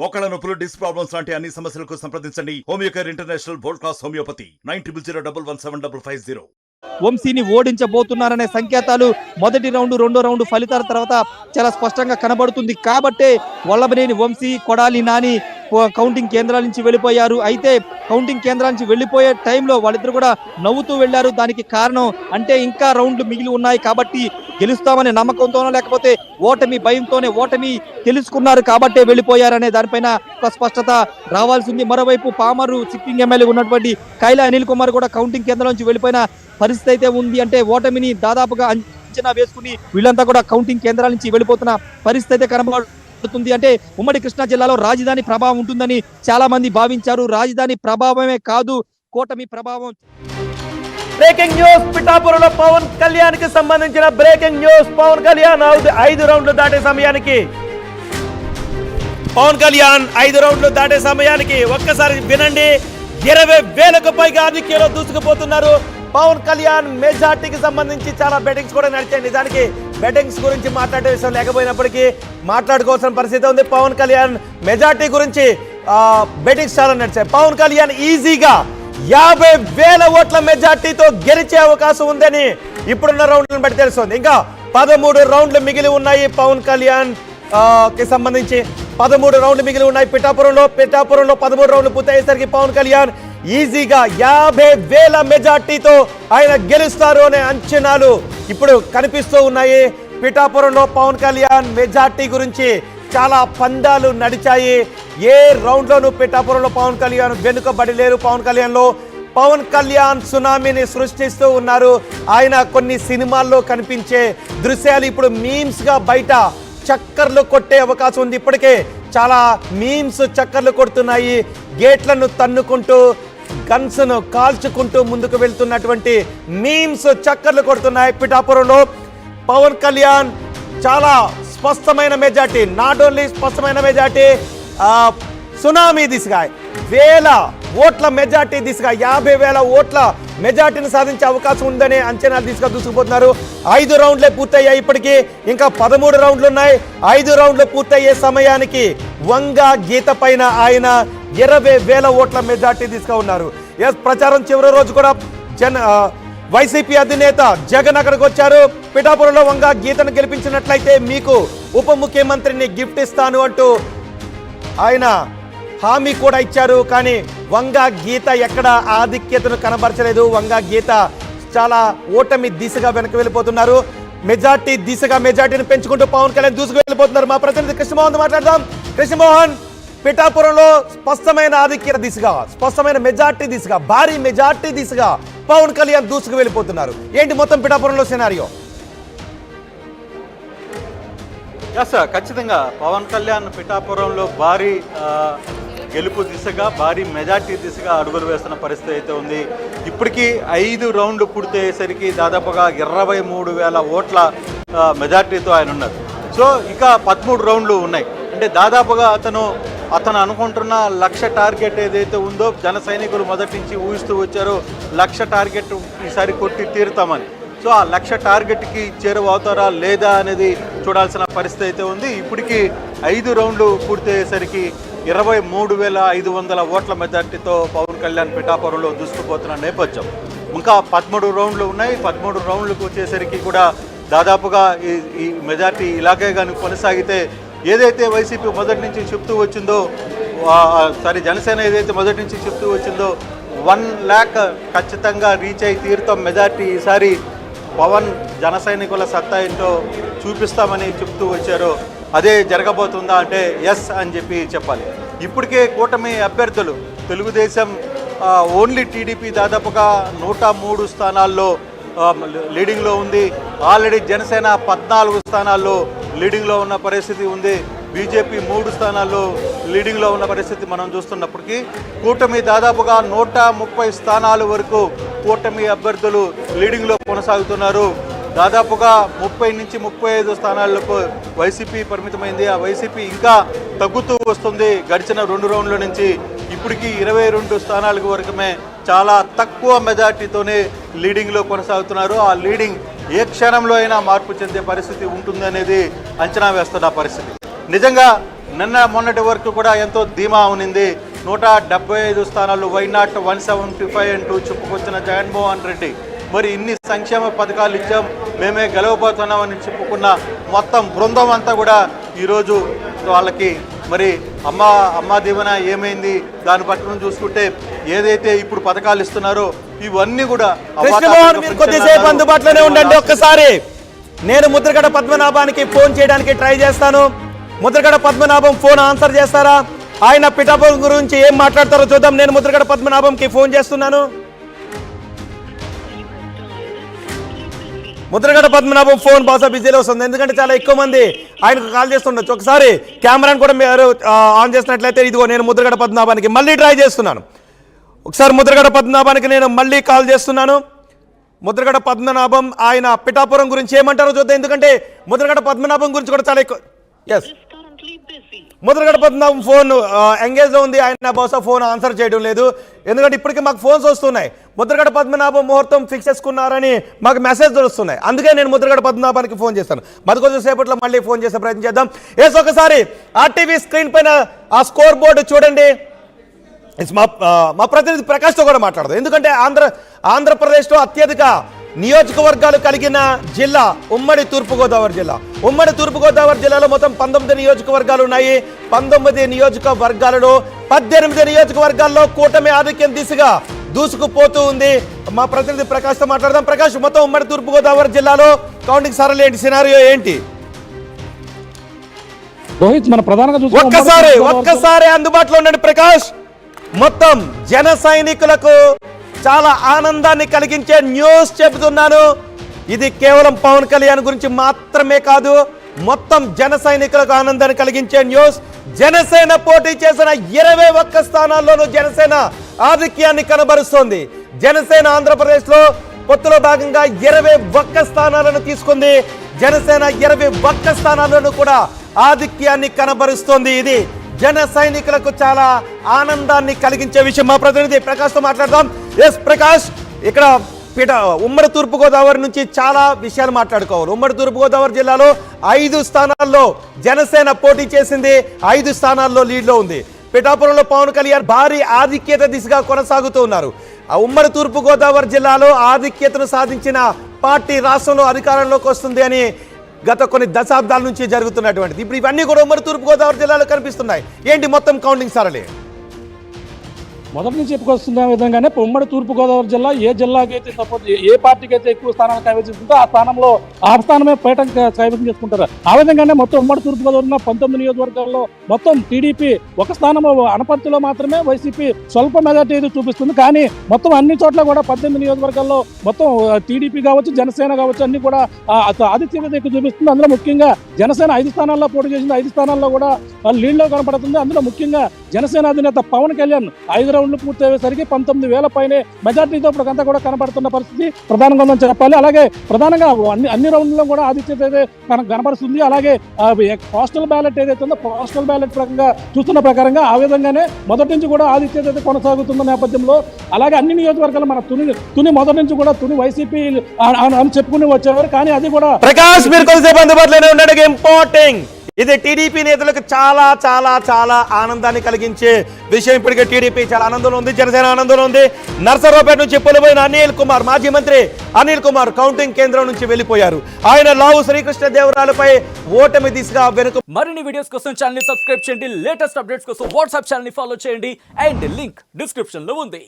మోకాళ్ళ నొప్పులు, disc problems లాంటి అన్ని సమస్యలకు సంప్రదించండి Homeocare international world class homeopathy 9001175550. వంశీని ఓడించబోతున్నారనే సంకేతాలు మొదటి రౌండ్ రెండో రౌండ్ ఫలితాల తర్వాత చాలా స్పష్టంగా కనబడుతుంది. కాబట్టే వల్లభనేని వంశీ, కొడాలి నాని కౌంటింగ్ కేంద్రాల నుంచి వెళ్ళిపోయారు. అయితే కౌంటింగ్ కేంద్రాల నుంచి వెళ్ళిపోయే టైంలో వాళ్ళిద్దరు కూడా నవ్వుతూ వెళ్లారు. దానికి కారణం అంటే ఇంకా రౌండ్లు మిగిలి ఉన్నాయి కాబట్టి గెలుస్తామనే నమ్మకంతోనో లేకపోతే ఓటమి భయంతోనే ఓటమి తెలుసుకున్నారు కాబట్టే వెళ్ళిపోయారనే దానిపైన ఒక స్పష్టత రావాల్సింది. మరోవైపు పామరు సిట్టింగ్ ఎమ్మెల్యే ఉన్నటువంటి కైలా అనిల్ కుమార్ కూడా కౌంటింగ్ కేంద్రం నుంచి వెళ్ళిపోయిన పరిస్థితి అయితే ఉంది. అంటే ఓటమిని దాదాపుగా అంచనా వేసుకుని వీళ్ళంతా కూడా కౌంటింగ్ కేంద్రాల నుంచి వెళ్ళిపోతున్న పరిస్థితి అయితే కనబడుతుంది. అంటే ఉమ్మడి కృష్ణా జిల్లాలో రాజధాని ప్రభావం ఉంటుందని చాలా మంది భావించారు. రాజధాని ప్రభావమే కాదు, కూటమి ప్రభావం. బ్రేకింగ్ న్యూస్, పిఠాపురంలో పవన్ కళ్యాణ్ కి సంబంధించిన బ్రేకింగ్ న్యూస్. పవన్ కళ్యాణ్ 5 రౌండ్లు దాటే సమయానికి ఒక్కసారి వినండి, 20,000కు పైగా ఆధిక్యంలో దూసుకుపోతున్నారు పవన్ కళ్యాణ్. మెజార్టీకి సంబంధించి చాలా బెట్టింగ్స్ కూడా నడిచాయి. నిజానికి బెట్టింగ్స్ గురించి మాట్లాడే విషయం లేకపోయినప్పటికీ మాట్లాడుకోవాల్సిన పరిస్థితి ఉంది. పవన్ కళ్యాణ్ మెజార్టీ గురించి బెట్టింగ్స్ చాలా నడిచాయి. పవన్ కళ్యాణ్ ఈజీగా 50,000 ఓట్ల మెజార్టీతో గెలిచే అవకాశం ఉందని ఇప్పుడున్న రౌండ్లను బట్టి తెలుస్తుంది. ఇంకా 13 రౌండ్లు మిగిలి ఉన్నాయి పవన్ కళ్యాణ్ కి సంబంధించి. 13 రౌండ్లు మిగిలి ఉన్నాయి పిఠాపురంలో 13 రౌండ్లు పూర్తయ్యేసరికి పవన్ కళ్యాణ్ ఈజీగా 50,000 మెజార్టీతో ఆయన గెలుస్తారు అనే అంచనాలు ఇప్పుడు కనిపిస్తూ ఉన్నాయి. పిఠాపురంలో పవన్ కళ్యాణ్ మెజార్టీ గురించి చాలా పందాలు నడిచాయి. ఏ రౌండ్లోనూ పిఠాపురంలో పవన్ కళ్యాణ్ వెనుకబడి లేరు. పవన్ కళ్యాణ్ సునామీని సృష్టిస్తూ ఉన్నారు. ఆయన కొన్ని సినిమాల్లో కనిపించే దృశ్యాలు ఇప్పుడు మీమ్స్ గా బయట చక్కర్లు కొట్టే అవకాశం ఉంది. ఇప్పటికే చాలా మీమ్స్ చక్కర్లు కొడుతున్నాయి. గేట్లను తన్నుకుంటూ, గన్స్ ను కాల్చుకుంటూ ముందుకు వెళ్తున్నటువంటి మీమ్స్ చక్కర్లు కొడుతున్నాయి. పిఠాపురంలో పవన్ కళ్యాణ్ చాలా స్పష్టమైన మెజార్టీ, నాట్ ఓన్లీ స్పష్టమైన మెజార్టీ, సునామీ దిశగా 1000 ఓట్ల మెజార్టీ దిశగా 50,000 ఓట్ల మెజార్టీని సాధించే అవకాశం ఉందనే అంచనాలు దిశగా దూసుకుపోతున్నారు. 5 రౌండ్లే పూర్తయ్యాయి. ఇప్పటికీ ఇంకా 13 రౌండ్లు ఉన్నాయి. 5 రౌండ్లు పూర్తయ్యే సమయానికి వంగ గీత పైన ఆయన 20,000 ఓట్ల మెజార్టీ దిశగా ఉన్నారు. ప్రచారం చివరి రోజు కూడా వైసీపీ అధినేత జగన్ అక్కడికి వచ్చారు. పిఠాపురంలో వంగ గీతను గెలిపించినట్లయితే మీకు ఉప ముఖ్యమంత్రిని గిఫ్ట్ ఇస్తాను అంటూ ఆయన హామీ కూడా ఇచ్చారు. కానీ వంగ గీత ఎక్కడ ఆధిక్యతను కనబరచలేదు. వంగ గీత చాలా ఓటమి దిశగా వెనక్కి వెళ్ళిపోతున్నారు. మెజార్టీ దిశగా మెజార్టీని పెంచుకుంటూ పవన్ కళ్యాణ్ దూసుకు వెళ్ళిపోతున్నారు. మా ప్రతినిధి కృష్ణమోహన్ మాట్లాడదాం. కృష్ణమోహన్, పిఠాపురంలో స్పష్టమైన ఆధిక్యత దిశగా, స్పష్టమైన మెజార్టీ దిశగా, భారీ మెజార్టీ దిశగా పవన్ కళ్యాణ్ దూసుకు వెళ్ళిపోతున్నారు. ఏంటి మొత్తం పిఠాపురంలో సినారియో? ఖచ్చితంగా పవన్ కళ్యాణ్ పిఠాపురంలో భారీ గెలుపు దిశగా, భారీ మెజార్టీ దిశగా అడుగులు వేస్తున్న పరిస్థితి అయితే ఉంది. ఇప్పటికీ 5 రౌండ్లు పూర్తయ్యేసరికి దాదాపుగా 23,000 ఓట్ల మెజార్టీతో ఆయన ఉన్నారు. సో ఇక 13 రౌండ్లు ఉన్నాయి. అంటే దాదాపుగా అతను అనుకుంటున్న 1,00,000 టార్గెట్ ఏదైతే ఉందో, జన సైనికులు మొదటి నుంచి ఊహిస్తూ వచ్చారో 1,00,000 టార్గెట్ ఈసారి కొట్టి తీరుతామని. సో ఆ 1,00,000 టార్గెట్కి చేరువవుతారా లేదా అనేది చూడాల్సిన పరిస్థితి అయితే ఉంది. ఇప్పటికీ 5 రౌండ్లు పూర్తయ్యేసరికి 23,500 ఓట్ల మెజార్టీతో పవన్ కళ్యాణ్ పిఠాపురంలో దూసుకుపోతున్న నేపథ్యం. ఇంకా 13 రౌండ్లు ఉన్నాయి. 13 రౌండ్లకు వచ్చేసరికి కూడా దాదాపుగా ఈ మెజార్టీ ఇలాగే కానీ కొనసాగితే, ఏదైతే వైసీపీ మొదటి నుంచి చెప్తూ వచ్చిందో, జనసేన ఏదైతే మొదటి నుంచి చెప్తూ వచ్చిందో 1 లాక్ ఖచ్చితంగా రీచ్ అయి తీరుతాం మెజార్టీ, ఈసారి పవన్ జన సైనికుల సత్తా ఏంటో చూపిస్తామని చెప్తూ వచ్చారో అదే జరగబోతుందా అంటే ఎస్ అని చెప్పాలి. ఇప్పటికే కూటమి అభ్యర్థులు తెలుగుదేశం ఓన్లీ టీడీపీ దాదాపుగా 103 స్థానాల్లో లీడింగ్లో ఉంది. ఆల్రెడీ జనసేన 14 స్థానాల్లో లీడింగ్లో ఉన్న పరిస్థితి ఉంది. బీజేపీ 3 స్థానాల్లో లీడింగ్లో ఉన్న పరిస్థితి మనం చూస్తున్నప్పటికీ కూటమి దాదాపుగా 130 స్థానాల వరకు కూటమి అభ్యర్థులు లీడింగ్లో కొనసాగుతున్నారు. దాదాపుగా 30 నుంచి 35 స్థానాలకు వైసీపీ పరిమితమైంది. ఆ వైసీపీ ఇంకా తగ్గుతూ వస్తుంది. గడిచిన 2 రౌండ్ల నుంచి ఇప్పటికీ 22 స్థానాలకు వరకుమే చాలా తక్కువ మెజార్టీతోనే లీడింగ్లో కొనసాగుతున్నారు. ఆ లీడింగ్ ఏ క్షణంలో అయినా మార్పు చెందే పరిస్థితి ఉంటుందనేది అంచనా వేస్తున్న పరిస్థితి. నిజంగా మొన్నటి వరకు కూడా ఎంతో ధీమా ఉనింది. 175 స్థానాలు వైనాట్ 175 అంటూ చెప్పుకొచ్చిన జగన్మోహన్ రెడ్డి మరి ఇన్ని సంక్షేమ పథకాలు ఇచ్చాం, మేమే గెలవబోతున్నామని చెప్పుకున్న మొత్తం బృందం అంతా కూడా ఈరోజు వాళ్ళకి మరి అమ్మా దీవెన ఏమైంది, దాని పట్ల చూసుకుంటే ఏదైతే ఇప్పుడు పథకాలు ఇస్తున్నారో ఇవన్నీ కూడా కృష్ణమోహన్ మీరు కొద్దిసేపు అందుబాటులోనే ఉండండి. ఒక్కసారి నేను ముద్రగడ పద్మనాభానికి ఫోన్ చేయడానికి ట్రై చేస్తాను. ముద్రగడ పద్మనాభం ఫోన్ ఆన్సర్ చేస్తారా? ఆయన పిఠాపురం గురించి ఏం మాట్లాడతారో చూద్దాం. నేను ముద్రగడ పద్మనాభంకి ఫోన్ చేస్తున్నాను. ముద్రగడ పద్మనాభం ఫోన్ బాగా బిజీలో వస్తుంది, ఎందుకంటే చాలా ఎక్కువ మంది ఆయనకు కాల్ చేస్తుండొచ్చు. ఒకసారి కెమెరాను కూడా మీరు ఆన్ చేసినట్లయితే ఇదిగో నేను ముద్రగడ పద్మనాభానికి మళ్ళీ ట్రై చేస్తున్నాను. ఒకసారి ముద్రగడ పద్మనాభానికి నేను మళ్ళీ కాల్ చేస్తున్నాను. ముద్రగడ పద్మనాభం ఆయన పిఠాపురం గురించి ఏమంటారో చూద్దాం, ఎందుకంటే ముద్రగడ పద్మనాభం గురించి కూడా చాలా ఎక్కువ. ఎస్, ముద్రగడ పద్మనాభం ఫోన్ ఎంగేజ్లో ఉంది. ఆయన బహుశా ఫోన్ ఆన్సర్ చేయడం లేదు, ఎందుకంటే ఇప్పటికీ మాకు ఫోన్స్ వస్తున్నాయి. ముద్రగడ పద్మనాభం ముహూర్తం ఫిక్స్ చేసుకున్నారని మాకు మెసేజ్ వస్తున్నాయి. అందుకే నేను ముద్రగడ పద్మనాభానికి ఫోన్ చేస్తాను. మరి కొంచెం సేపట్లో మళ్ళీ ఫోన్ చేసే ప్రయత్నం చేద్దాం. ఎస్, ఒకసారి ఆర్టీవీ స్క్రీన్ పైన ఆ స్కోర్ బోర్డు చూడండి. మా ప్రతినిధి ప్రకాష్తో కూడా మాట్లాడదాం, ఎందుకంటే ఆంధ్రప్రదేశ్లో అత్యధిక నియోజకవర్గాలు కలిగిన జిల్లా ఉమ్మడి తూర్పుగోదావరి జిల్లా. ఉమ్మడి తూర్పుగోదావరి జిల్లాలో మొత్తం 19 నియోజకవర్గాలు ఉన్నాయి. 19 నియోజకవర్గాలలో 18 నియోజకవర్గాల్లో కూటమి ఆధిక్యం దిశగా దూసుకుపోతూ ఉంది. మా ప్రతినిధి ప్రకాష్తో మాట్లాడదాం. ప్రకాష్, మొత్తం ఉమ్మడి తూర్పుగోదావరి జిల్లాలో కౌంటింగ్ సరళి ఏంటి, సినారియో ఏంటి? రోహిత్, మన ప్రధానంగా ఒక్కసారి అందుబాటులో ఉండండి ప్రకాష్. మొత్తం జన సైనికులకు చాలా ఆనందాన్ని కలిగించే న్యూస్ చెబుతున్నాను. ఇది కేవలం పవన్ కళ్యాణ్ గురించి మాత్రమే కాదు, మొత్తం జన సైనికులకు ఆనందాన్ని కలిగించే న్యూస్. జనసేన పోటీ చేసిన 21 స్థానాల్లోనూ జనసేన ఆధిక్యాన్ని కనబరుస్తోంది. జనసేన ఆంధ్రప్రదేశ్లో పొత్తులో భాగంగా 21 స్థానాలను తీసుకుంది. జనసేన 21 స్థానాల్లోనూ కూడా ఆధిక్యాన్ని కనబరుస్తోంది. ఇది జన సైనికులకు చాలా ఆనందాన్ని కలిగించే విషయం. మా ప్రతినిధి ప్రకాష్తో మాట్లాడదాం. ఎస్ ప్రకాష్, ఇక్కడ ఉమ్మడి తూర్పుగోదావరి నుంచి చాలా విషయాలు మాట్లాడుకోవాలి. ఉమ్మడి తూర్పుగోదావరి జిల్లాలో 5 స్థానాల్లో జనసేన పోటీ చేసింది, 5 స్థానాల్లో లీడ్లో ఉంది. పిఠాపురంలో పవన్ కళ్యాణ్ భారీ ఆధిక్యత దిశగా కొనసాగుతూ ఉన్నారు. ఉమ్మడి తూర్పుగోదావరి జిల్లాలో ఆధిక్యతను సాధించిన పార్టీ రాష్ట్రంలో అధికారంలోకి వస్తుంది అని గత కొన్ని దశాబ్దాల నుంచి జరుగుతున్నటువంటిది. ఇప్పుడు ఇవన్నీ కూడా ఉమ్మడి తూర్పుగోదావరి జిల్లాలో కనిపిస్తున్నాయి. ఏంటి మొత్తం కౌంటింగ్ సరళి? మొదటి నుంచి చెప్పుకొస్తున్న విధంగానే ఉమ్మడి తూర్పుగోదావరి జిల్లా ఏ జిల్లాకి అయితే సపోర్ట్, ఏ పార్టీకి అయితే ఎక్కువ స్థానాలు కైవసించుకుంటే ఆ స్థానమే పీఠం కైవసం చేసుకుంటారు. ఆ విధంగానే మొత్తం ఉమ్మడి తూర్పుగోదావరి 19 నియోజకవర్గాల్లో మొత్తం టీడీపీ ఒక స్థానము, అనపర్తిలో మాత్రమే వైసీపీ స్వల్ప మెజార్టీ చూపిస్తుంది. కానీ మొత్తం అన్ని చోట్ల కూడా 18 నియోజకవర్గాల్లో మొత్తం టీడీపీ కావచ్చు, జనసేన కావచ్చు, అన్ని కూడా ఆధిక్యత ఎక్కువ చూపిస్తుంది. అందులో ముఖ్యంగా జనసేన 5 స్థానాల్లో పోటీ చేసింది. 5 స్థానాల్లో కూడా లీడ్లో కనపడుతుంది. అందులో ముఖ్యంగా జనసేన అధినేత పవన్ కళ్యాణ్ 5 రౌండ్లు పూర్తి అయ్యేసరికి 19,000 పైనే మెజార్టీతో ఇప్పటికంతా కూడా కనపడుతున్న పరిస్థితి ప్రధానంగా ఉందని చెప్పాలి. అలాగే ప్రధానంగా అన్ని రౌండ్లలో కూడా ఆధిక్యత అయితే కనపరుస్తుంది. అలాగే పోస్టల్ బ్యాలెట్ ఏదైతే ఉందో, పోస్టల్ బ్యాలెట్ ప్రకారంగా చూస్తున్న ప్రకారంగా ఆ విధంగానే మొదటి నుంచి కూడా ఆధిక్యత అయితే కొనసాగుతున్న నేపథ్యంలో, అలాగే అన్ని నియోజకవర్గాలు మన తుని మొదటి నుంచి కూడా తుని వైసీపీ అని చెప్పుకుని వచ్చేవారు. కానీ అది కూడా ప్రకాష్ మీరు కొంతసేపు అందుబాటులోనే ఉండడానికి ఇంపార్టెంట్. ఇది టీడీపీ నేతలకు చాలా చాలా చాలా ఆనందాన్ని కలిగించే విషయం. ఇప్పటికే టీడీపీ చాలా ఆనందంలో ఉంది, జనసేన ఆనందంలో ఉంది. నర్సరావుపేట నుంచి పొలిపోయిన అనిల్ కుమార్, మాజీ మంత్రి అనిల్ కుమార్ కౌంటింగ్ కేంద్రం నుంచి వెళ్లిపోయారు. ఆయన లావు శ్రీకృష్ణదేవరాయలపై ఓటమి దిశగా వెనుక. మరిన్ని వీడియోస్ కోసం ఛానల్ ని సబ్స్క్రైబ్ చేయండి. లేటెస్ట్ అప్డేట్స్ కోసం వాట్సాప్ ఛానల్ ని ఫాలో చేయండి. అండ్ లింక్ డిస్క్రిప్షన్ లో ఉంది.